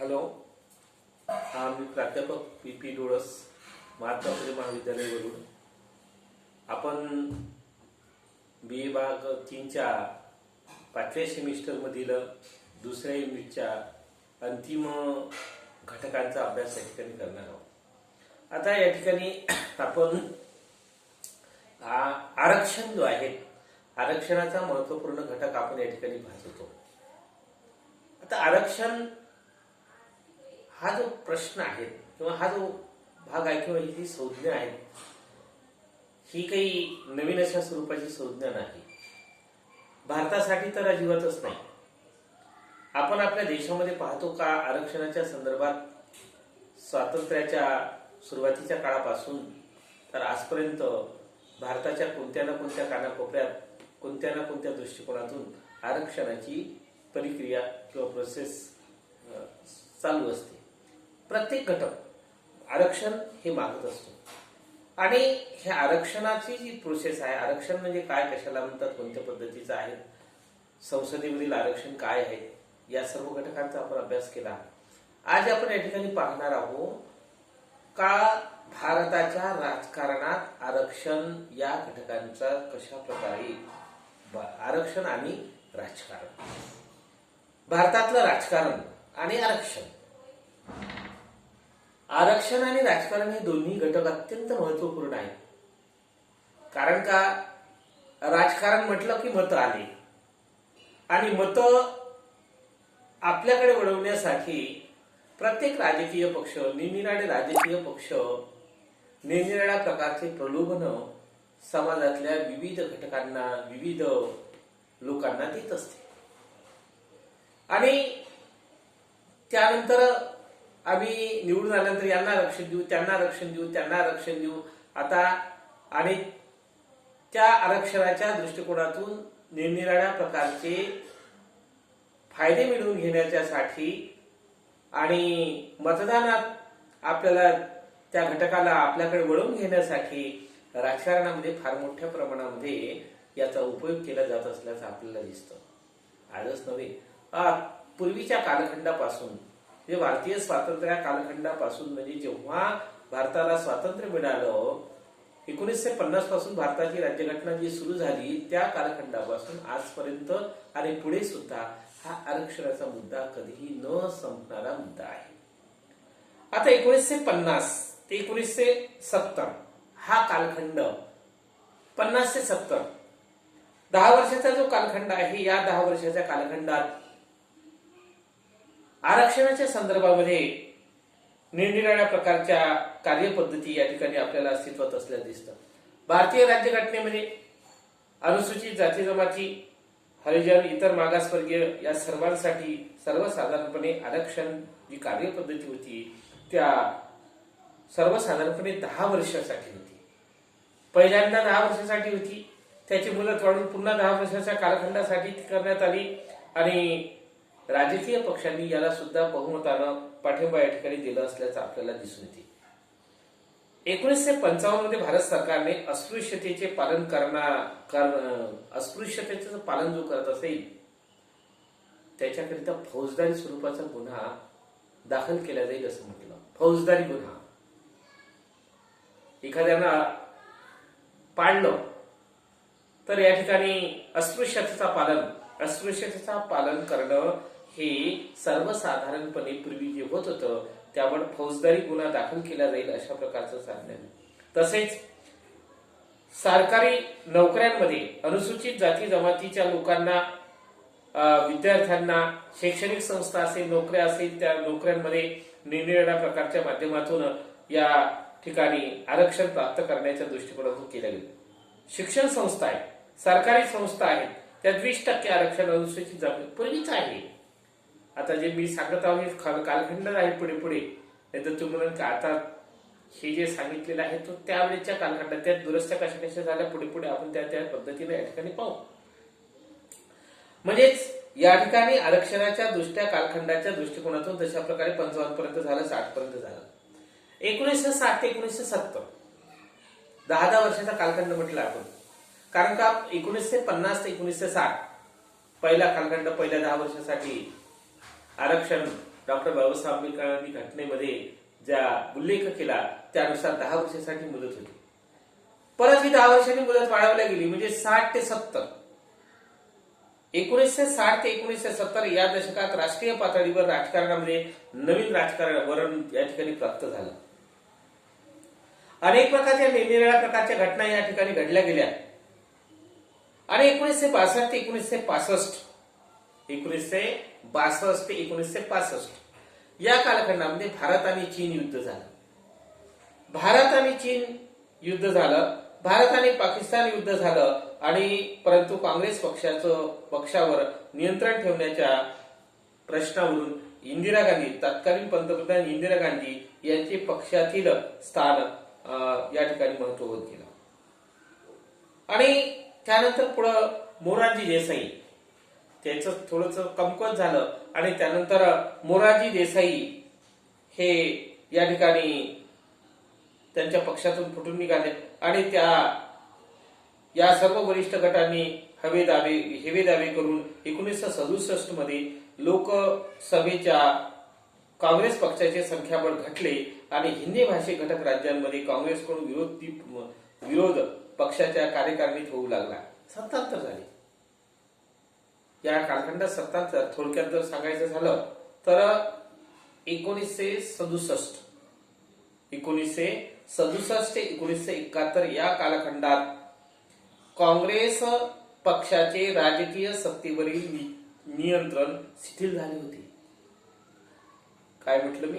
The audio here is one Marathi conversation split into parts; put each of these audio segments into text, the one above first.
हॅलो, मी प्राध्यापक पी डोळस, महात्मा फुले महाविद्यालयावरून. आपण बी विभाग 3च्या 5व्या सेमिस्टरमधील दुसऱ्या युनिटच्या अंतिम घटकांचा अभ्यास या ठिकाणी करणार आहोत. आता या ठिकाणी आपण आरक्षण जो आहे, आरक्षणाचा महत्वपूर्ण घटक आपण या ठिकाणी भासवतो. आता आरक्षण हा जो प्रश्न आहे किंवा हा जो भाग आहे किंवा ही जी संज्ञा आहे, ही काही नवीन अशा स्वरूपाची संज्ञा नाही. भारतासाठी तर अजिबातच नाही. आपण आपल्या देशामध्ये पाहतो का आरक्षणाच्या संदर्भात स्वातंत्र्याच्या सुरुवातीच्या काळापासून तर आजपर्यंत भारताच्या कोणत्या ना कोणत्या कानाकोपऱ्यात कोणत्या ना कोणत्या दृष्टिकोनातून आरक्षणाची प्रक्रिया किंवा प्रोसेस चालू असते. प्रत्येक घटक आरक्षण हे मागत असतो. आणि ह्या आरक्षणाची जी प्रोसेस आहे, आरक्षण म्हणजे काय, कशाला म्हणतात, कोणत्या पद्धतीचं आहे, संसदेमधील आरक्षण काय आहे, या सर्व घटकांचा आपण अभ्यास केला. आज आपण या ठिकाणी पाहणार आहोत का भारताच्या राजकारणात आरक्षण या घटकांचा कशा प्रकारे, आरक्षण आणि राजकारण, भारतातलं राजकारण आणि आरक्षण. आरक्षण आणि राजकारण हे दोन्ही घटक अत्यंत महत्वपूर्ण आहेत. कारण का राजकारण म्हटलं की मतं आली आणि मतं आपल्याकडे वळवण्यासाठी प्रत्येक राजकीय पक्ष, निरनिराळे राजकीय पक्ष निरनिराळ्या प्रकारचे प्रलोभन समाजातल्या विविध घटकांना, विविध लोकांना देत असते. आणि त्यानंतर आम्ही निवडून आल्यानंतर यांना आरक्षण देऊ, त्यांना आरक्षण देऊ, त्यांना आरक्षण देऊ. आता आणि त्या आरक्षणाच्या दृष्टिकोनातून निरनिराळ्या प्रकारचे फायदे मिळवून घेण्याच्यासाठी आणि मतदानात आपल्याला त्या घटकाला आपल्याकडे वळवून घेण्यासाठी राजकारणामध्ये फार मोठ्या प्रमाणामध्ये याचा उपयोग केला जात असल्याचं आपल्याला दिसतं. आजच नव्हे, पूर्वीच्या कालखंडापासून, जे भारतीय स्वातंत्र्य कालखंडापासून, म्हणजे जेव्हा भारताला स्वातंत्र्य मिळालं 1950 पासून भारताची राज्यघटना जी सुरू झाली, त्या कालखंडापासून आजपर्यंत आणि पुढे सुद्धा हा आरक्षणाचा मुद्दा कधीही न संपणारा मुद्दा आहे. आता 1950 ते 1970 हा कालखंड, 50 ते 70 10 वर्षाचा जो कालखंड आहे, या 10 वर्षाच्या कालखंडात आरक्षणाच्या संदर्भामध्ये निरनिराळ्या प्रकारच्या कार्यपद्धती या ठिकाणी आपल्याला अस्तित्वात असल्याचं दिसतं. भारतीय राज्यघटनेमध्ये अनुसूचित जाती जमाती, हरिजन, इतर मागासवर्गीय या सर्वांसाठी सर्वसाधारणपणे आरक्षण जी कार्यपद्धती होती त्या सर्वसाधारणपणे 10 वर्षासाठी होती. पहिल्यांदा 10 वर्षासाठी होती, त्याची मुदत वाढून पुन्हा 10 वर्षाच्या कालखंडासाठी करण्यात आली आणि राजकीय पक्षांनी याला सुद्धा बहुमतानं पाठिंबा या ठिकाणी दिला असल्याचं आपल्याला दिसून येते. 1955 मध्ये भारत सरकारने अस्पृश्यतेचे अस्पृश्यतेचं पालन जो करत असेल त्याच्याकरिता फौजदारी स्वरूपाचा गुन्हा दाखल केला जाईल असं म्हटलं. फौजदारी गुन्हा, एखाद्याला पाळलं तर या ठिकाणी अस्पृश्यतेचा पालन करणं हे सर्वसाधारणपणे पूर्वी जे होत होतं त्यावर फौजदारी गुन्हा दाखल केला जाईल अशा प्रकारचं सांगण्यात. तसेच सरकारी नोकऱ्यांमध्ये अनुसूचित जाती जमातीच्या लोकांना, विद्यार्थ्यांना, शैक्षणिक संस्था असेल, नोकऱ्या असेल, त्या नोकऱ्यांमध्ये निरनिराळ्या प्रकारच्या माध्यमातून या ठिकाणी आरक्षण प्राप्त करण्याच्या दृष्टिकोनातून केल्या गेलं. शिक्षण संस्था आहे, सरकारी संस्था आहेत, त्यात 20% आरक्षण अनुसूचित जाती पूर्वीच आहे. आता जे मी सांगत आहो हे कालखंड आहे पुढे पुढे, नाही तर तुम्ही म्हणून आता हे जे सांगितलेलं आहे तो त्यावेळेच्या कालखंडात, त्यात दुरुस्त्या कशा कशा झाल्या पुढे पुढे आपण त्या पद्धतीने या ठिकाणी पाहू. म्हणजेच या ठिकाणी आरक्षणाच्या कालखंडाच्या दृष्टिकोनातून तशा प्रकारे 55 पर्यंत झालं, 60 पर्यंत झालं. 1960 ते 1970 10 वर्षाचा कालखंड म्हटलं आपण. कारण का 1950 ते 1960 पहिला कालखंड, पहिल्या 10 वर्षासाठी आरक्षण डॉक्टर बाबासाहेब आंबेडकरांनी घटनेमध्ये ज्या उल्लेख केला त्यानुसार 10 वर्षासाठी मुदत होती. परत ही 10 वर्षांनी मुदत वाढवल्या गेली, म्हणजे 60 ते 70. 1960 ते 1970 या दशकात राष्ट्रीय पातळीवर राजकारणामध्ये नवीन राजकारण वरण या ठिकाणी प्राप्त झालं. अनेक प्रकारच्या निरनिराळ्या प्रकारच्या घटना या ठिकाणी घडल्या गेल्या आणि 1962 ते 1965 या कालखंडामध्ये भारत आणि चीन युद्ध झालं. भारत आणि पाकिस्तान युद्ध झालं आणि परंतु काँग्रेस पक्षावर नियंत्रण ठेवण्याच्या प्रश्नावरून इंदिरा गांधी, तत्कालीन पंतप्रधान इंदिरा गांधी यांचे पक्षातील स्थान या ठिकाणी महत्व होत गेलं. आणि त्यानंतर पुढं मोरारजी देसाई, त्याचं थोडंस कमकुवत झालं आणि त्यानंतर मोरारजी देसाई हे या ठिकाणी त्यांच्या पक्षातून फुटून निघाले आणि या सर्व वरिष्ठ गटांनी हेवे दावे करून 1967 मध्ये लोकसभेच्या काँग्रेस पक्षाचे संख्याबळ घटले आणि हिंदी भाषिक घटक राज्यांमध्ये काँग्रेसकडून विरोध पक्षाच्या कार्यकारिणीत होऊ लागला. सत्तांतर झाले. या कालखंडात सत्तांतर थोडक्यात जर सांगायचं झालं तर 1967 ते 1971 या कालखंडात काँग्रेस पक्षाचे राजकीय सत्तेवरील नियंत्रण शिथिल झाले होते. काय म्हटलं मी?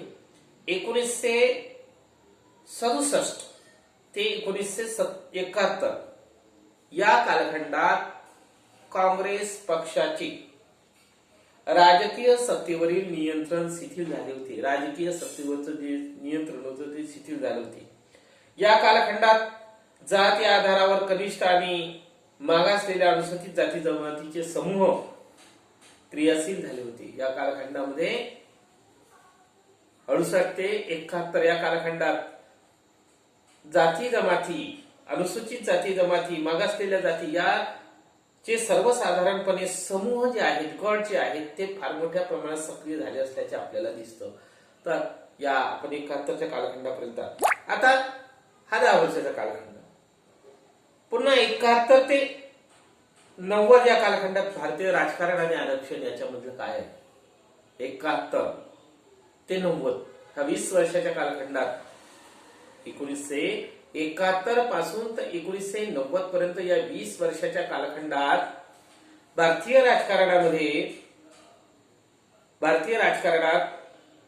1967 ते 1971 या कालखंडात काँग्रेस पक्षाचे राजकीय सत्तेवरील नियंत्रण शिथिल झाले होते. राजकीय सत्तेवरचं जे नियंत्रण होतं ते शिथिल झाले होते. या कालखंडात जाती आधारावर कनिष्ठ आणि मागासलेल्या अनुसूचित जाती जमातीचे समूह क्रियाशील झाले होते. या कालखंडामध्ये 68 ते 71 या कालखंडात जाती जमाती, अनुसूचित जाती जमाती, मागासलेल्या जाती याचे सर्वसाधारणपणे समूह जे आहेत, गट जे आहेत ते फार मोठ्या प्रमाणात सक्रिय झाले असल्याचे आपल्याला दिसतं. तर या आपण 71च्या कालखंडापर्यंत आता हा 10 वर्षाचा कालखंड. पुन्हा 71 ते 90 या कालखंडात भारतीय राजकारण आणि आरक्षण याच्यामधलं काय आहे? 71 ते 90 हा 20 वर्षाच्या कालखंडात 1971 पासून तर 1990 पर्यंत या 20 वर्षाच्या कालखंडात भारतीय राजकारणात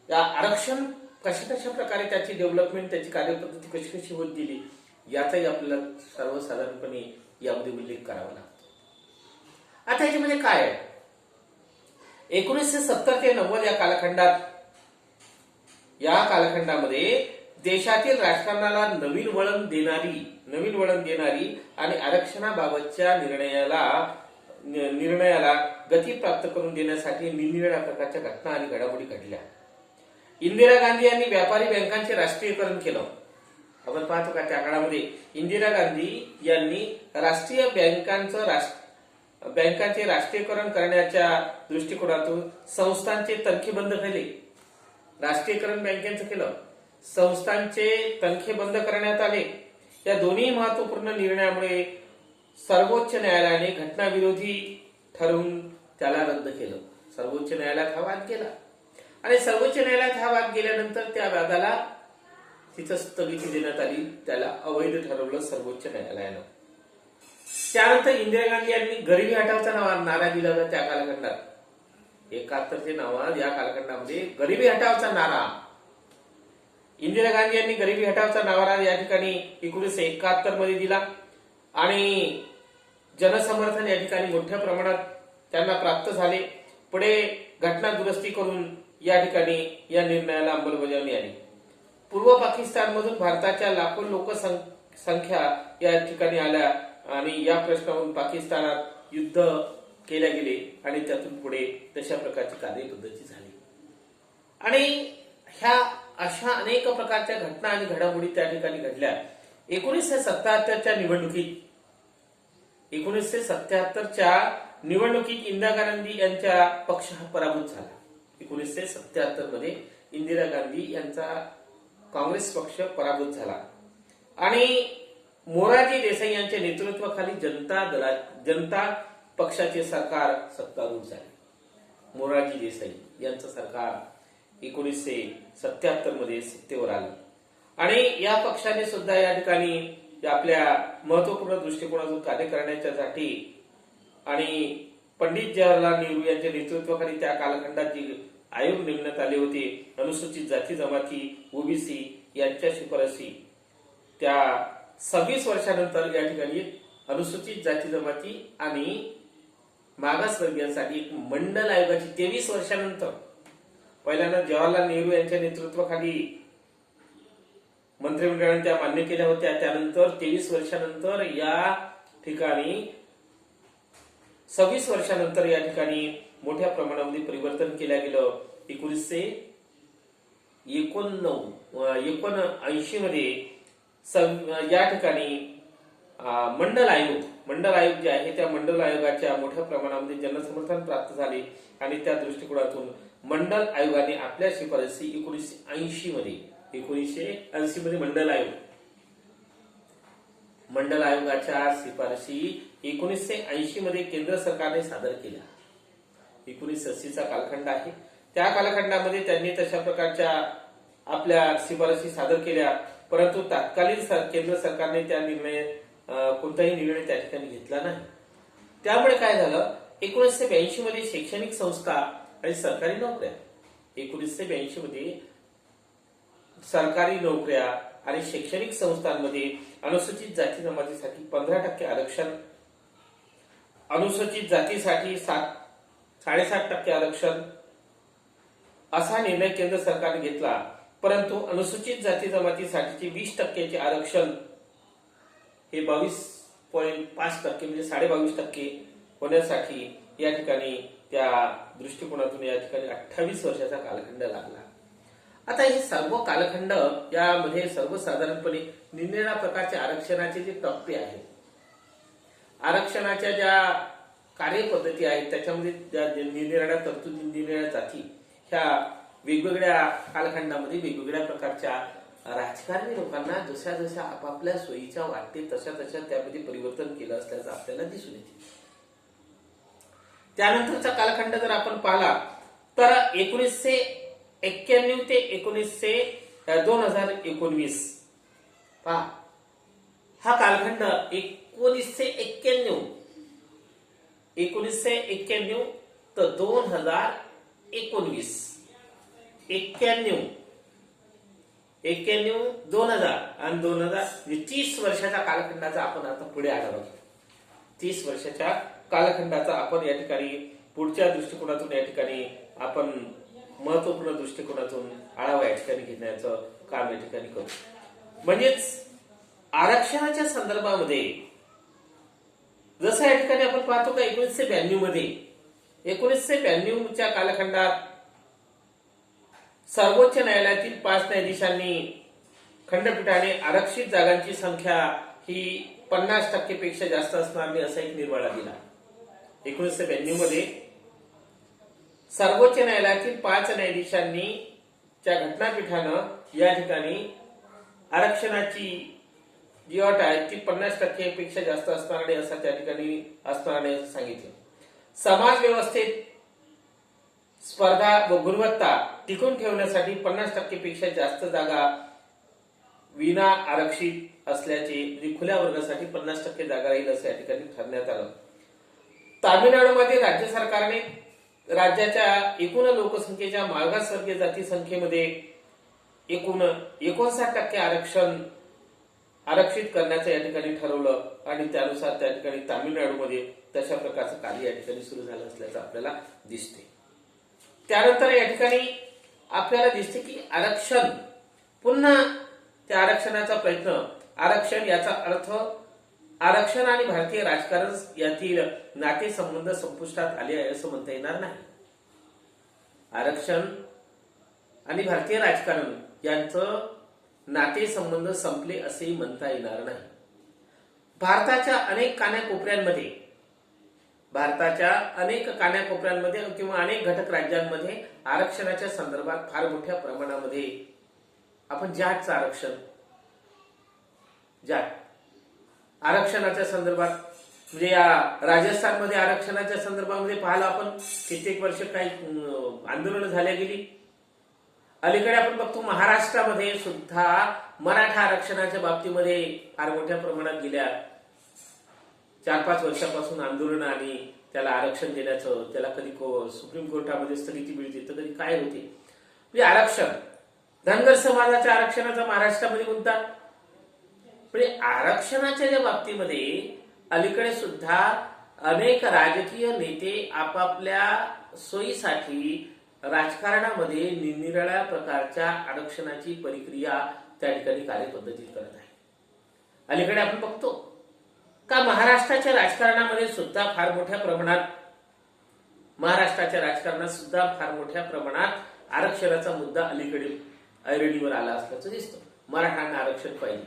या आरक्षण कशा प्रकारे त्याची डेव्हलपमेंट, त्याची कार्यपद्धती कशी होत गेली याचाही आपल्याला सर्वसाधारणपणे यामध्ये उल्लेख करावा लागतो. आता याच्यामध्ये काय आहे? 1970 ते 90 या कालखंडामध्ये देशातील राजकारणाला नवीन वळण देणारी आणि आरक्षणाबाबतच्या निर्णयाला गती प्राप्त करून देण्यासाठी निरनिराळ्या प्रकारच्या घटना आणि घडामोडी घडल्या. इंदिरा गांधी यांनी व्यापारी बँकांचे राष्ट्रीयकरण केलं. आपण पाहतो का त्या काळामध्ये इंदिरा गांधी यांनी राष्ट्रीय बँकांचे राष्ट्रीयकरण करण्याच्या दृष्टिकोनातून संस्थांचे तनखे बंद केले. राष्ट्रीयकरण बँकेचं केलं, संस्थांचे तनखे बंद करण्यात आले. या दोन्ही महत्वपूर्ण निर्णयामुळे सर्वोच्च न्यायालयाने घटनाविरोधी ठरवून त्याला रद्द केलं. सर्वोच्च न्यायालयात हा वाद गेला आणि सर्वोच्च न्यायालयात हा वाद गेल्यानंतर त्या वादाला तिथं स्थगिती देण्यात आली. त्याला अवैध ठरवलं सर्वोच्च न्यायालयानं. त्यानंतर इंदिरा गांधी यांनी गरिबी हटावचा नारा दिला होता त्या कालखंडात. 71 ते 90 या कालखंडामध्ये गरिबी हटावचा नारा, इंदिरा गांधी यांनी गरिबी हटावचा नारा या ठिकाणी 1971 मध्ये दिला आणि जनसमर्थन या ठिकाणी मोठ्या प्रमाणात त्यांना प्राप्त झाले. पुढे घटना दुरुस्ती करून या ठिकाणी या निर्णयाला अंमलबजावणी आली. पूर्व पाकिस्तान मधून भारताच्या लाखो लोकसंख्या या ठिकाणी आल्या आणि या प्रश्नावरून पाकिस्तानात युद्ध केले गेले आणि त्यातून पुढे तशा प्रकारची कार्यपद्धती झाली. आणि ह्या अशा अनेक प्रकारच्या घटना आणि घडामोडी त्या ठिकाणी घडल्या. 1977च्या निवडणुकीत इंदिरा गांधी यांचा पक्ष पराभूत झाला. 1977 मध्ये इंदिरा गांधी यांचा काँग्रेस पक्ष पराभूत झाला आणि मोरारजी देसाई यांच्या नेतृत्वाखाली जनता पक्षाचे सरकार सत्तारूढ झाले. मोरारजी देसाई यांचं सरकार 1977 मध्ये सत्तेवर आलं आणि या पक्षाने सुद्धा या ठिकाणी आपल्या महत्वपूर्ण दृष्टिकोनातून कार्य करण्यासाठी आणि पंडित जवाहरलाल नेहरू यांच्या नेतृत्वाखाली त्या कालखंडात जी आयोग नेमण्यात आले होते, अनुसूचित जाती जमाती ओबीसी यांच्या शिफारसी, त्या 26 वर्षानंतर या ठिकाणी अनुसूचित जाती जमाती आणि मागासवर्गीयांसाठी एक मंडल आयोगाची 23 वर्षानंतर पहिल्यांदा जवाहरलाल नेहरू यांच्या नेतृत्वाखाली मंत्रिमंडळाने त्या मान्य केल्या होत्या. त्यानंतर 23 वर्षानंतर या ठिकाणी 26 वर्षानंतर या ठिकाणी मोठ्या प्रमाणामध्ये परिवर्तन केलं गेलं. 1979 मध्ये या ठिकाणी मंडल आयोग जे आहे त्या मंडल आयोगाच्या मोठ्या प्रमाणामध्ये जनसमर्थन प्राप्त झाले आणि त्या दृष्टिकोनातून मंडल आयोगाने आपल्या शिफारसी 1980 मध्ये मंडल आयोगाच्या शिफारसी 1980 मध्ये केंद्र सरकारने सादर केल्या. 1980चा कालखंड आहे. त्या कालखंडामध्ये त्यांनी तशा प्रकारच्या आपल्या शिफारसी सादर केल्या, परंतु तत्कालीन केंद्र सरकारने त्या कोणताही निर्णय त्या ठिकाणी घेतला नाही. त्यामुळे काय झालं, 1982 मध्ये शैक्षणिक संस्था आणि सरकारी नोकऱ्या, 1982 मध्ये सरकारी नोकऱ्या आणि शैक्षणिक संस्थांमध्ये अनुसूचित जाती जमातीसाठी 15% आरक्षण, अनुसूचित जातीसाठी 7.5% आरक्षण असा निर्णय केंद्र सरकारने घेतला. परंतु अनुसूचित जाती जमातीसाठीचे 20% आरक्षण हे 22.5% म्हणजे 22.5% होण्यासाठी या ठिकाणी त्या दृष्टिकोनातून या ठिकाणी 28 वर्षाचा कालखंड लागला. आता हे सर्व कालखंड यामध्ये सर्वसाधारणपणे निरनिराळ्या प्रकारच्या आरक्षणाचे जे टप्पे आहेत, आरक्षणाच्या ज्या कार्यपद्धती आहेत, त्याच्यामध्ये ज्या निरनिराळ्या तरतुदी, निरनिराळ्या जाती ह्या वेगवेगळ्या कालखंडामध्ये वेगवेगळ्या प्रकारच्या राजकारणी लोकांना जशा जशा आपापल्या सोयीच्या वाटते तशा त्यामध्ये परिवर्तन केलं असल्याचं आपल्याला दिसून येते. त्यानंतरचा कालखंड जर आपण पाहिला तर 1991 ते 2019 पहा, हा कालखंड 1991 तर 2019, 91 2000 आणि 2000 30 वर्षाच्या कालखंडाचा आपण आता पुढे आढावा घेऊ. 30 वर्षाच्या कालखंडाचा आपण या ठिकाणी पुढच्या दृष्टिकोनातून या ठिकाणी आपण महत्वपूर्ण दृष्टिकोनातून आढावा या ठिकाणी घेण्याचं काम या ठिकाणी करू. म्हणजेच आरक्षणाच्या संदर्भामध्ये जसं या ठिकाणी आपण पाहतो का 1992 कालखंडात सर्वोच्च न्यायालयातील 5 न्यायाधीशांनी खंडपीठाने आरक्षित जागांची संख्या ही 50% पेक्षा जास्त असणार नाही असा एक निर्वाळा दिला. 1992 मध्ये सर्वोच्च न्यायालयातील 5 न्यायाधीशांनी च्या घटनापीठानं या ठिकाणी आरक्षणाची जी अट आहे ती 50% पेक्षा जास्त असणार नाही असा त्या ठिकाणी असणार नाही असं सांगितलं. समाज व्यवस्थेत स्पर्धा व गुणवत्ता टिकून ठेवण्यासाठी 50% पेक्षा जास्त जागा विना आरक्षित असल्याचे, म्हणजे खुल्या वर्गासाठी 50% जागा राहील असं या ठिकाणी ठरवण्यात आलं. तामिळनाडूमध्ये राज्य सरकारने राज्याच्या एकूण लोकसंख्येच्या मागासवर्गीय जाती संख्येमध्ये एकूण 59% आरक्षित करण्याचं या ठिकाणी ठरवलं आणि त्यानुसार त्या ठिकाणी तामिळनाडूमध्ये तशा प्रकारचं कार्य या ठिकाणी सुरू झालं असल्याचं आपल्याला दिसते. त्यानंतर या ठिकाणी आपल्याला दिसते की आरक्षण, पुन्हा त्या आरक्षणाचा प्रयत्न, आरक्षण याचा अर्थ आरक्षण आणि भारतीय राजकारण यातील नातेसंबंध संपुष्टात आले आहे असं म्हणता येणार नाही. आरक्षण आणि भारतीय राजकारण यांचं नातेसंबंध संपले असेही म्हणता येणार नाही. भारताच्या अनेक कानाकोपऱ्यांमध्ये भारताच्या अनेक कानाकोपऱ्यांमध्ये किंवा अनेक घटक राज्यांमध्ये आरक्षणाच्या संदर्भात फार मोठ्या प्रमाणामध्ये आपण जाटचं जाट आरक्षणाच्या संदर्भात म्हणजे या राजस्थानमध्ये आरक्षणाच्या संदर्भामध्ये पाहिलं आपण कित्येक वर्ष काही आंदोलन झाल्या गेली. अलीकडे आपण बघतो महाराष्ट्रामध्ये सुद्धा मराठा आरक्षणाच्या बाबतीमध्ये फार मोठ्या प्रमाणात गेल्या 4-5 वर्षापासून आंदोलन आणि त्याला आरक्षण देण्याचं, त्याला कधी सुप्रीम कोर्टामध्ये स्थगिती मिळते तर कधी काय होते. म्हणजे आरक्षण धनगर समाजाच्या आरक्षणाचा महाराष्ट्रामध्ये मुद्दा. म्हणजे आरक्षणाच्या ज्या बाबतीमध्ये अलीकडे सुद्धा अनेक राजकीय नेते आपापल्या सोयीसाठी राजकारणामध्ये निरनिराळ्या प्रकारच्या आरक्षणाची प्रक्रिया त्या ठिकाणी कार्यपद्धतीत करत आहे. अलीकडे आपण बघतो का महाराष्ट्राच्या राजकारणामध्ये सुद्धा फार मोठ्या प्रमाणात आरक्षणाचा मुद्दा अलीकडे ऐरणीवर आला असल्याचं दिसतं. मराठ्यांना आरक्षण पाहिजे.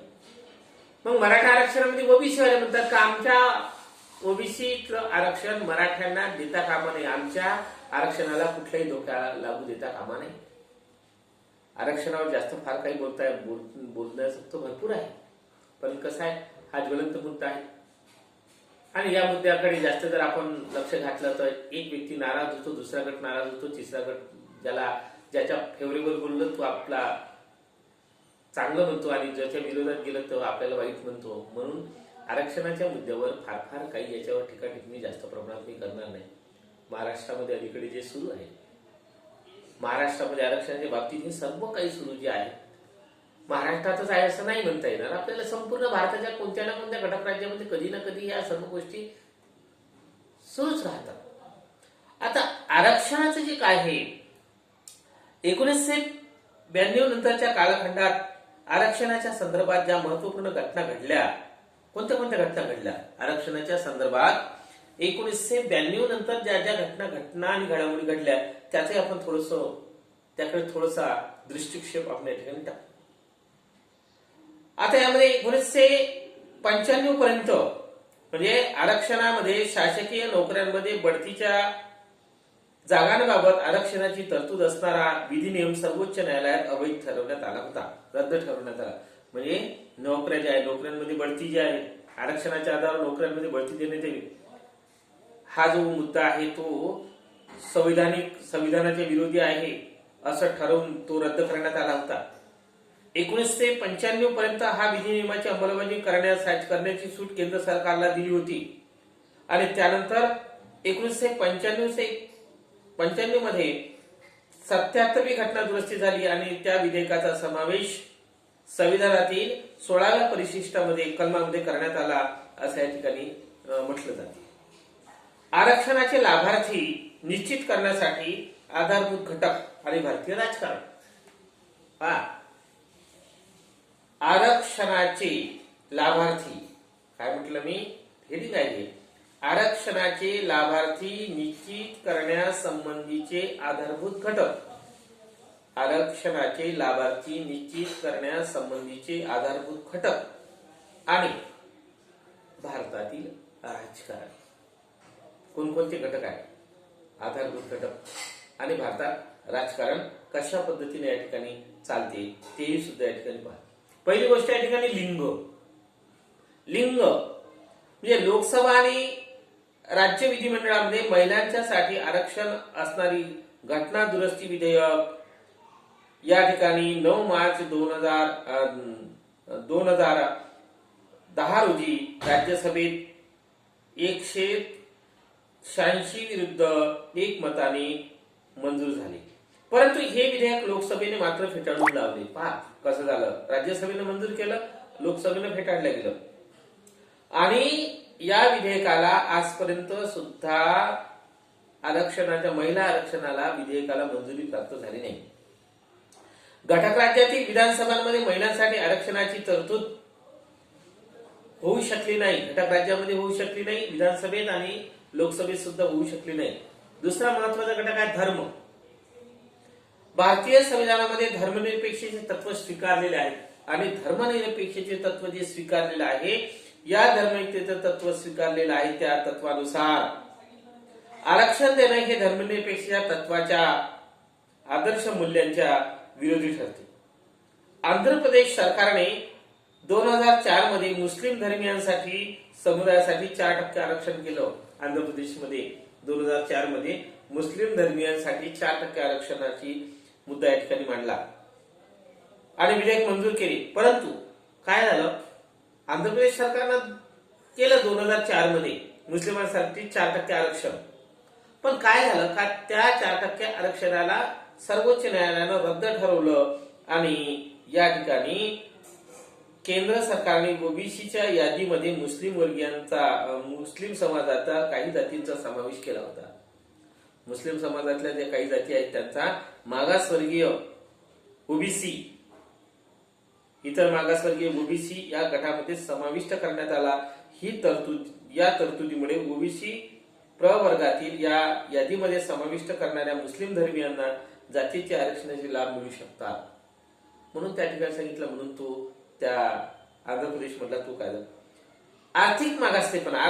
मग मराठा आरक्षणामध्ये ओबीसी वाले म्हणतात का आमच्या ओबीसी आरक्षण मराठ्यांना देता कामा नये, आमच्या आरक्षणाला कुठल्याही धोका लागू देता कामा नये. आरक्षणावर जास्त फार काही बोलण्याचं भरपूर आहे, पण कसं आहे हा ज्वलंत मुद्दा आहे आणि या मुद्द्याकडे जास्त जर आपण लक्ष घातलं तर एक व्यक्ती नाराज होतो, दुसरा गट नाराज होतो, तिसरा गट ज्याच्या फेवरेबल बोललं तो आपला चांगलं म्हणतो आणि ज्याच्या विरोधात गेलं तर आपल्याला वाईट म्हणतो. म्हणून आरक्षणाच्या मुद्द्यावर फार काही याच्यावर टीका जास्त प्रमाणात मी करणार नाही. महाराष्ट्रामध्ये अलीकडे जे सुरू आहे, महाराष्ट्रामध्ये आरक्षणाच्या बाबतीत हे सर्व काही सुरू जे आहे महाराष्ट्रातच आहे असं नाही म्हणता येणार. आपल्याला संपूर्ण भारताच्या कोणत्या ना कोणत्या घटक राज्यामध्ये कधी ना कधी या सर्व गोष्टी सुरूच राहतात. आता आरक्षणाचं जे काय आहे 1992 नंतरच्या कालखंडात आरक्षणाच्या संदर्भात ज्या महत्वपूर्ण घटना घडल्या, कोणत्या घटना घडल्या आरक्षणाच्या संदर्भात 1992 नंतर ज्या घटना आणि घडामोडी घडल्या त्याचे आपण त्याकडे थोडासा दृष्टिक्षेप आपण या ठिकाणी टाकू. आता यामध्ये 1995 पर्यंत म्हणजे आरक्षणामध्ये शासकीय नोकऱ्यांमध्ये बढतीच्या जागांबाबत आरक्षणाची तरतूद असणारा विधिनियम सर्वोच्च न्यायालयात अवैध ठरवण्यात आला होता, रद्द ठरवण्यात आला. म्हणजे नोकऱ्या ज्या आहे, नोकऱ्यांमध्ये बढती जी आहे, आरक्षणाच्या आधारावर नोकऱ्यांमध्ये बढती देण्यात येईल, हा जो मुद्दा आहे तो संविधानाच्या विरोधी आहे असं ठरवून तो रद्द करण्यात आला होता. 1995 पर्यंत हा विधिनियमाची अंमलबजावणी करण्याची सूट केंद्र सरकारला दिली होती आणि त्यानंतर 1995 मध्ये 77वी घटना दुरुस्ती झाली आणि त्या विधेयकाचा समावेश संविधानातील 16व्या परिशिष्टामध्ये कलमामध्ये करण्यात आला असं या ठिकाणी म्हटलं जाते. आरक्षणाचे लाभार्थी निश्चित करण्यासाठी आधारभूत घटक आणि भारतीय राजकारण. आरक्षणाचे लाभार्थी काय म्हटलं मी, हेडिंग आहे आरक्षणाचे लाभार्थी निश्चित करण्यासंबंधीचे आधारभूत घटक. आरक्षणाचे लाभार्थी निश्चित करण्यासंबंधीचे आधारभूत घटक आणि भारतातील राजकारण. कोणकोणते घटक आहेत आधारभूत घटक आणि भारतात राजकारण कशा पद्धतीने या ठिकाणी चालते तेही सुद्धा या ठिकाणी पहा. पहिली गोष्ट या ठिकाणी लिंग म्हणजे लोकसभा आणि राज्य विधिमंडळामध्ये महिलांच्यासाठी आरक्षण असणारी घटना दुरुस्ती विधेयक या ठिकाणी 9 मार्च 2010 रोजी राज्यसभेत 186 विरुद्ध एकमताने मंजूर झाले. परंतु हे विधेयक लोकसभेने मात्र फेटाळून लावले. पहा कसं झालं, राज्यसभेने मंजूर केलं, लोकसभेने फेटाळलं गेलं आणि या विधेयकाला आजपर्यंत सुद्धा महिला आरक्षणाला विधेयकाला मंजुरी प्राप्त झाली नाही. घटक राज्यातील विधानसभांमध्ये महिलांसाठी आरक्षणाची तरतूद होऊ शकली नाही. घटक राज्यामध्ये होऊ शकली नाही, विधानसभेत आणि लोकसभेत सुद्धा होऊ शकली नाही. दुसरा महत्वाचा घटक आहे धर्म. भारतीय संविधानामध्ये धर्मनिरपेक्षतेचे तत्व स्वीकारलेले आहे आणि धर्मनिरपेक्षतेचे तत्व जे स्वीकारलेलं आहे, या धर्मनिरपेक्षतेचं तत्व स्वीकारलेलं आहे त्या तत्वानुसार आरक्षण देणं हे धर्मनिरपेक्ष तत्वाच्या आदर्श मूल्यांच्या विरोधी ठरते. आंध्र प्रदेश सरकारने 2004 मध्ये मुस्लिम धर्मियांसाठी समुदायासाठी 4% आरक्षण केलं. आंध्र प्रदेशमध्ये 2004 मध्ये मुस्लिम धर्मियांसाठी 4% आरक्षणाची मुद्दा या ठिकाणी मांडला आणि विधेयक मंजूर केले. परंतु काय झालं, आंध्र प्रदेश सरकारनं केलं 2004 मध्ये मुस्लिमांसाठी 4% आरक्षण. पण काय झालं का त्या 4% आरक्षणाला सर्वोच्च न्यायालयानं रद्द ठरवलं आणि या ठिकाणी केंद्र सरकारने ओबीसीच्या यादीमध्ये मुस्लिम समाजाचा काही जातींचा समावेश केला होता. मुस्लिम समाजातल्या ज्या काही जाती आहेत त्यांचा मागासवर्गीय ओबीसी, इतर मागासवर्गीय ओबीसी या गटामध्ये समाविष्ट करण्यात आला. या तरतुदीमुळे ओबीसी प्रवर्गातील या यादीमध्ये समाविष्ट करणाऱ्या मुस्लिम धर्मियांना जातीच्या आरक्षणाचे लाभ मिळू शकतात. म्हणून त्या ठिकाणी सांगितलं, म्हणून तो त्या आंध्र प्रदेश मधला तो कायदा आर्थिक मागासलेपणा.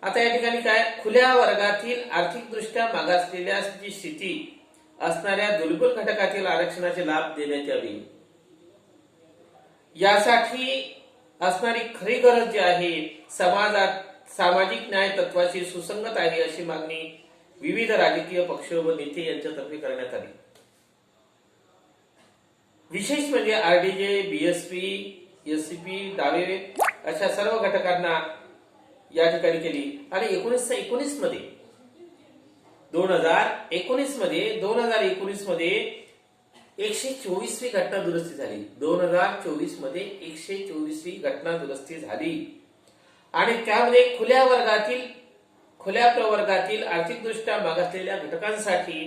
आता या ठिकाणी काय, खुल्या वर्गातील आर्थिकदृष्ट्या मागासलेल्या स्थिती असणाऱ्या दुर्बल घटकातील आरक्षणाचे लाभ देण्यात यावे. यासाठी असणारी खरी गरज जी आहे सामाजिक न्याय तत्वाशी सुसंगत आहे अशी मागणी विविध राजकीय पक्ष व नेते यांच्यातर्फे करण्यात आली. विशेष म्हणजे आरडीजे, बीएसपी, एससीपी, डावे अशा सर्व घटकांना या ठिकाणी केली. आणि 2019 मध्ये 124वी घटना दुरुस्ती झाली. 2024 मध्ये 124वी घटना दुरुस्ती झाली आणि त्यामध्ये खुल्या प्रवर्गातील आर्थिकदृष्ट्या मागासलेल्या घटकांसाठी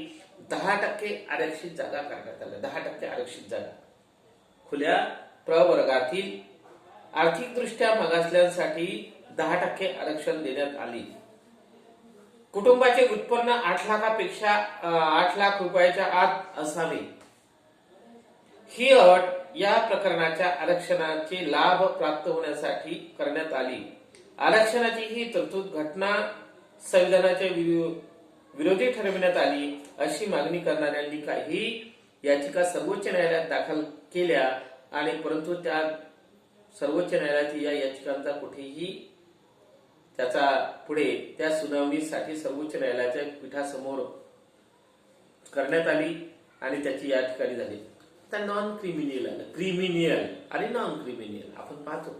10% आरक्षित जागा करण्यात आल्या. 10% आरक्षित जागा खुल्या प्रवर्गातील आर्थिकदृष्ट्या मागासलेल्यांसाठी 10% आरक्षण देण्यात आले. कुटुंबाचे उत्पन्न 8 लाख रुपयाच्या आत असावे ही अट या प्रकरणाच्या आरक्षणाचे लाभ प्राप्त होण्यासाठी करण्यात आली. आरक्षणाची ही तरतूद घटना संविधानाच्या विरोधी ठरविण्यात आली अशी मागणी करणाऱ्यांनी काही याचिका सर्वोच्च न्यायालयात दाखल केल्या आणि परंतु त्या सर्वोच्च न्यायालयात या याचिकांचा कुठेही त्याचा पुढे त्या सुनावणीसाठी सर्वोच्च न्यायालयाच्या पीठासमोर करण्यात आली आणि त्याची या ठिकाणी झाली. आता नॉन क्रिमिनल आलं, क्रिमिनल आणि नॉन क्रिमिनल. आपण पाहतो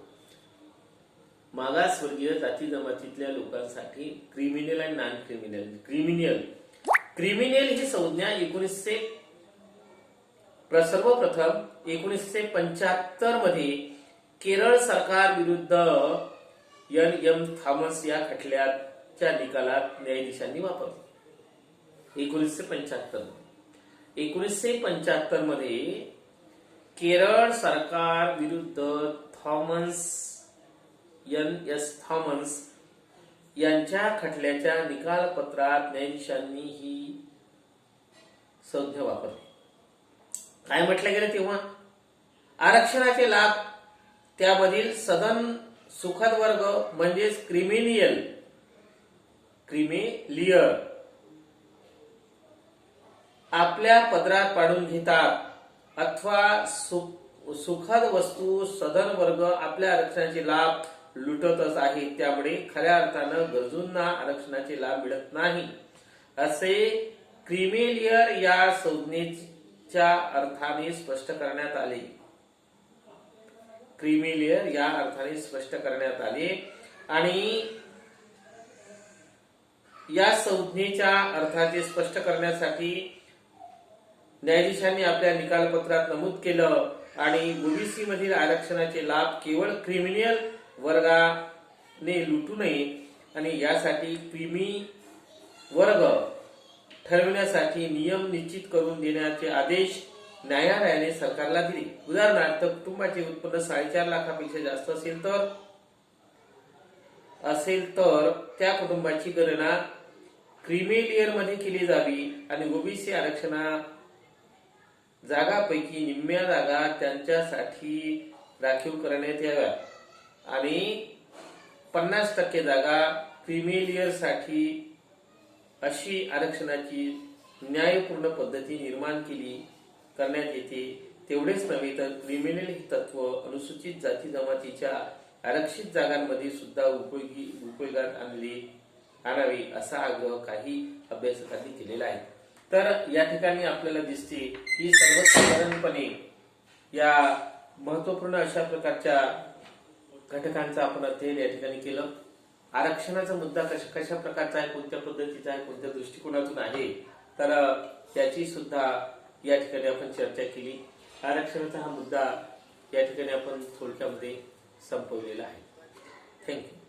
मागासवर्गीय जाती जमातीतल्या लोकांसाठी क्रिमिनल आणि नॉन क्रिमिनल. क्रिमिनल ही संज्ञा सर्वप्रथम 1975 मध्ये केरळ सरकार विरुद्ध एन. थॉमस या खटल्याच्या निकालात न्यायाधीशांनी वापरली. 1975 मध्ये केरळ सरकार विरुद्ध एन. थॉमस यांच्या खटल्याच्या निकालपत्रात न्यायाधीशांनी ही संज्ञा वापरली. काय म्हटलं गेलं तेव्हा, आरक्षणाचे लाभ त्यामधील सदन सुखद वर्ग म्हणजेच क्रिमिलियर आपल्या पदरात पाडून घेतात अथवा सुखद वस्तू सदन वर्ग आपल्या आरक्षणाचे लाभ लुटतच आहे. त्यामुळे खऱ्या अर्थानं गरजूंना आरक्षणाचे लाभ मिळत नाही असे क्रिमिलियर या संज्ञेच्या अर्थाने स्पष्ट करण्यात आले. क्रिमिलियर या अर्थाने स्पष्ट करण्यात आले आणि या संज्ञेच्या अर्थाचे स्पष्ट करण्यासाठी न्यायाधीशांनी आपल्या निकालपत्रात नमूद केलं आणि ओबीसी मधील आरक्षणाचे लाभ केवळ क्रिमिनल वर्गाने लुटू नये आणि यासाठी क्रिमी वर्ग ठरविण्यासाठी नियम निश्चित करून देण्याचे आदेश न्यायालयाने सरकारला दिले. उदाहरणार्थ कुटुंबाचे उत्पन्न 4.5 लाखापेक्षा जास्त असेल तर त्या कुटुंबाची गणना क्रिमिलियर मध्ये केली जावी आणि ओबीसी आरक्षणा जागापैकी निम्म्या जागा त्यांच्यासाठी राखीव करण्यात याव्या आणि 50% जागा क्रिमिलियरसाठी अशी आरक्षणाची न्यायपूर्ण पद्धती निर्माण करण्यात येते. तेवढेच नव्हे तर क्रिमिनल हे तत्व अनुसूचित जाती जमातीच्या आरक्षित जागांमध्ये सुद्धा उपयोगात आणावे असा आग्रह काही अभ्यासकांनी केलेला आहे. तर या ठिकाणी आपल्याला दिसते की सर्वसाधारणपणे या महत्वपूर्ण अशा प्रकारच्या घटकांचा आपण अध्ययन या ठिकाणी केलं. आरक्षणाचा मुद्दा कशा प्रकारचा आहे, कोणत्या पद्धतीचा आहे, कोणत्या दृष्टिकोनातून आहे, तर त्याची सुद्धा या ठिकाणी आपण चर्चा केली. आरक्षणाचा हा मुद्दा या ठिकाणी आपण थोडक्यामध्ये संपवलेला आहे. थँक्यू.